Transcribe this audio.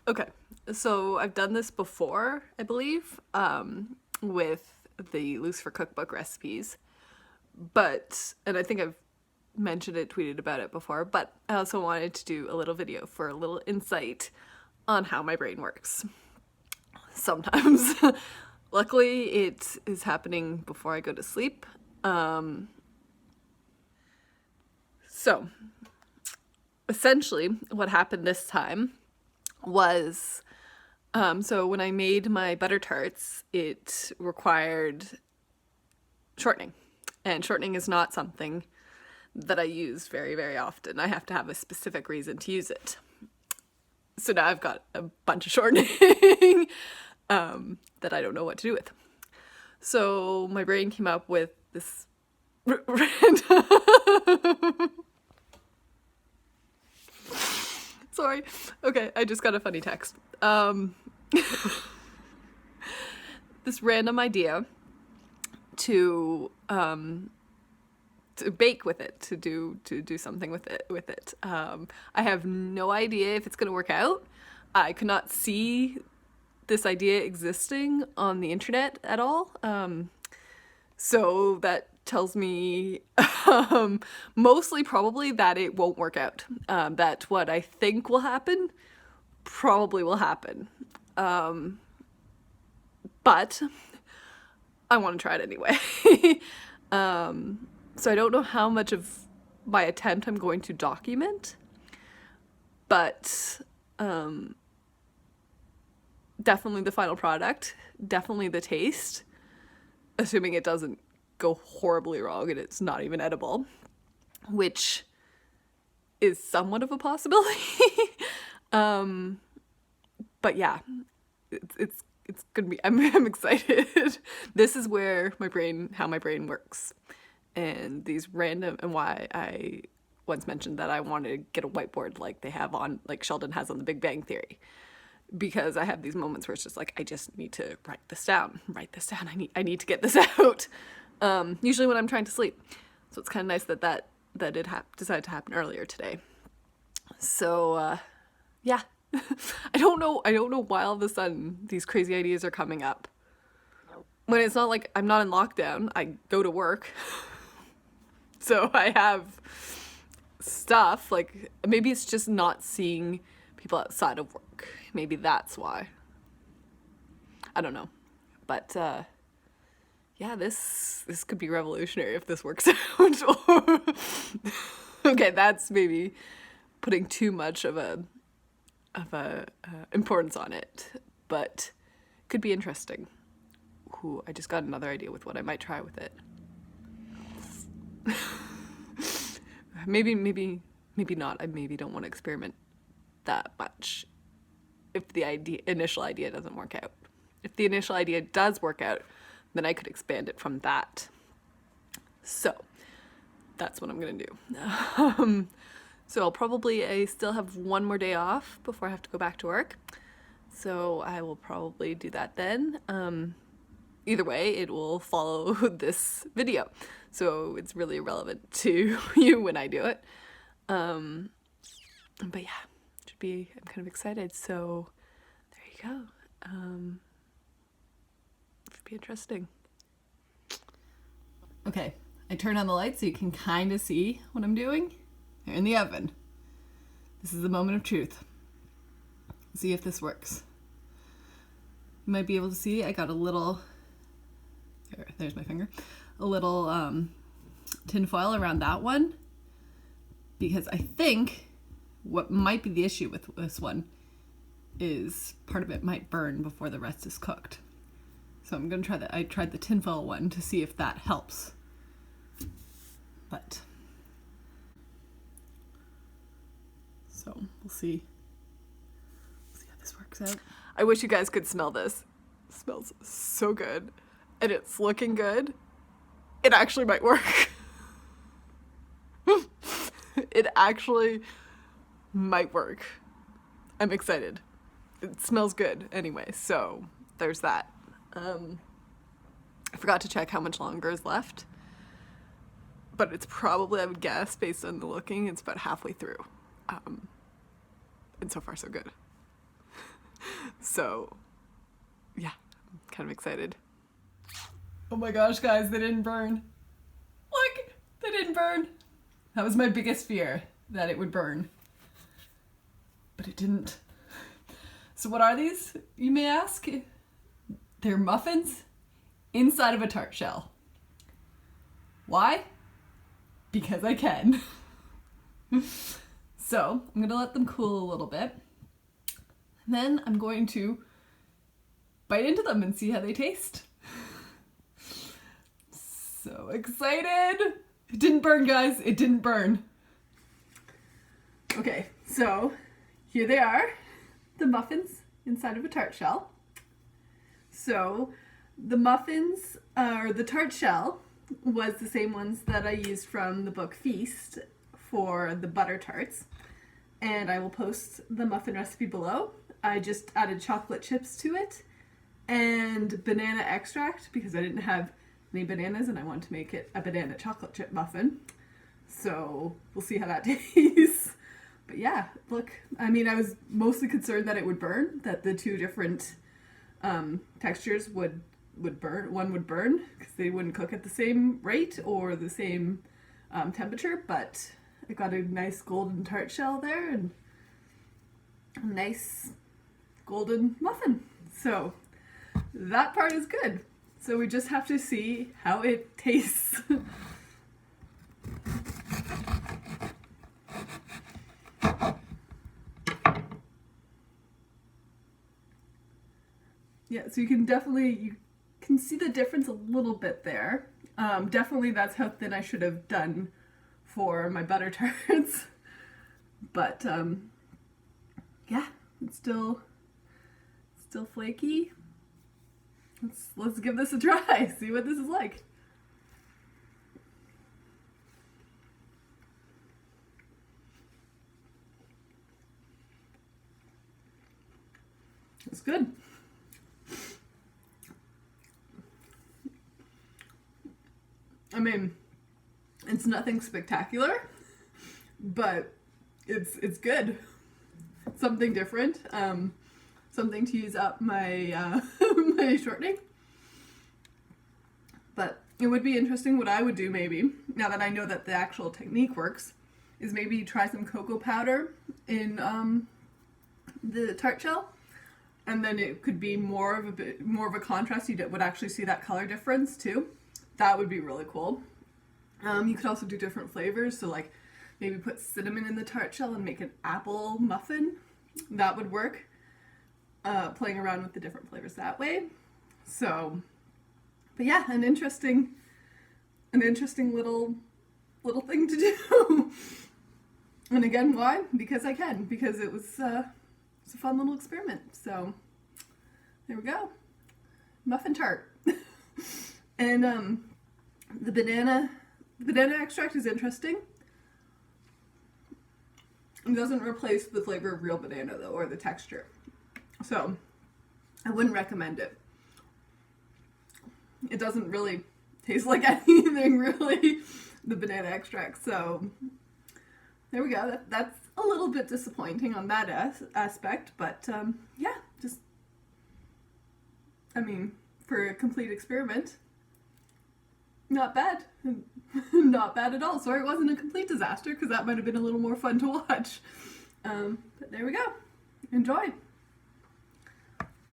Okay, so I've done this before, I believe, with the Loose for Cookbook recipes, and I think I've mentioned it, tweeted about it before, but I also wanted to do a little video for a little insight on how my brain works. Sometimes. Luckily, it is happening before I go to sleep. So, essentially, what happened this time was so when I made my butter tarts, it required shortening. And shortening is not something that I use very, very often. I have to have a specific reason to use it. So now I've got a bunch of shortening that I don't know what to do with. So my brain came up with this random. Sorry. Okay, I just got a funny text. This random idea to bake with it, to do something with it. I have no idea if it's gonna work out. I could not see this idea existing on the internet at all. So that tells me mostly probably that it won't work out. That what I think will happen probably will happen. But I want to try it anyway. So I don't know how much of my attempt I'm going to document, but definitely the final product, definitely the taste, assuming it doesn't go horribly wrong and it's not even edible, which is somewhat of a possibility. But yeah, it's gonna be. I'm excited. This is where how my brain works, and these random, and why I once mentioned that I wanted to get a whiteboard like they have on, like Sheldon has on The Big Bang Theory, because I have these moments where it's just like I just need to write this down. I need to get this out. Usually when I'm trying to sleep, so it's kind of nice that it decided to happen earlier today. So yeah. I don't know why all of a sudden these crazy ideas are coming up. When it's not like I'm not in lockdown, I go to work. So I have stuff, like maybe it's just not seeing people outside of work. Maybe that's why. I don't know. But yeah, this could be revolutionary if this works out. Okay, that's maybe putting too much of a importance on it, but could be interesting. Ooh, I just got another idea with what I might try with it. maybe not. I maybe don't want to experiment that much if the initial idea doesn't work out. If the initial idea does work out, then I could expand it from that. So that's what I'm gonna do. So I still have one more day off before I have to go back to work. So I will probably do that then. Either way, it will follow this video. So it's really irrelevant to you when I do it. But yeah, I'm kind of excited. So there you go. Should be interesting. Okay, I turned on the light so you can kind of see what I'm doing. They're in the oven. This is the moment of truth. See if this works. You might be able to see I got a little, there's my finger, a little tin foil around that one, because I think what might be the issue with this one is part of it might burn before the rest is cooked. So I'm going to try that. I tried the tin foil one to see if that helps. But so we'll see how this works out. I wish you guys could smell this. It smells so good. And it's looking good. It actually might work. It actually might work. I'm excited. It smells good anyway, so there's that. I forgot to check how much longer is left. But it's probably, I would guess, based on the looking, it's about halfway through. And so far, so good. So yeah, I'm kind of excited. Oh my gosh, guys, they didn't burn. Look, they didn't burn. That was my biggest fear, that it would burn. But it didn't. So what are these, you may ask? They're muffins inside of a tart shell. Why? Because I can. So I'm gonna let them cool a little bit. Then I'm going to bite into them and see how they taste. So excited! It didn't burn, guys. It didn't burn. Okay, so here they are, the muffins inside of a tart shell. So the muffins, or the tart shell, was the same ones that I used from the book Feast for the butter tarts. And I will post the muffin recipe below. I just added chocolate chips to it and banana extract because I didn't have any bananas and I wanted to make it a banana chocolate chip muffin. So we'll see how that tastes. But yeah, look, I mean, I was mostly concerned that it would burn, that the two different textures would burn. One would burn because they wouldn't cook at the same rate or the same temperature, but I got a nice golden tart shell there and a nice golden muffin. So that part is good. So we just have to see how it tastes. Yeah, so you can see the difference a little bit there. Definitely that's how thin I should have done for my butter tarts. But yeah, it's still flaky. Let's give this a try. See what this is like. It's good. I mean, it's nothing spectacular, but it's good. Something different. Something to use up my my shortening. But it would be interesting. What I would do maybe, now that I know that the actual technique works, is maybe try some cocoa powder in the tart shell, and then it could be more of a contrast. You would actually see that color difference too. That would be really cool. You could also do different flavors, so like maybe put cinnamon in the tart shell and make an apple muffin. That would work. Playing around with the different flavors that way. So, but yeah, an interesting little thing to do. And again, why? Because I can. Because it was a fun little experiment. So there we go, muffin tart. And the banana extract is interesting. It doesn't replace the flavor of real banana though, or the texture. So I wouldn't recommend it. It doesn't really taste like anything really, the banana extract. So there we go. That's a little bit disappointing on that aspect, but yeah, just, I mean, for a complete experiment, not bad. Not bad at all. Sorry it wasn't a complete disaster, because that might have been a little more fun to watch. But there we go. Enjoy.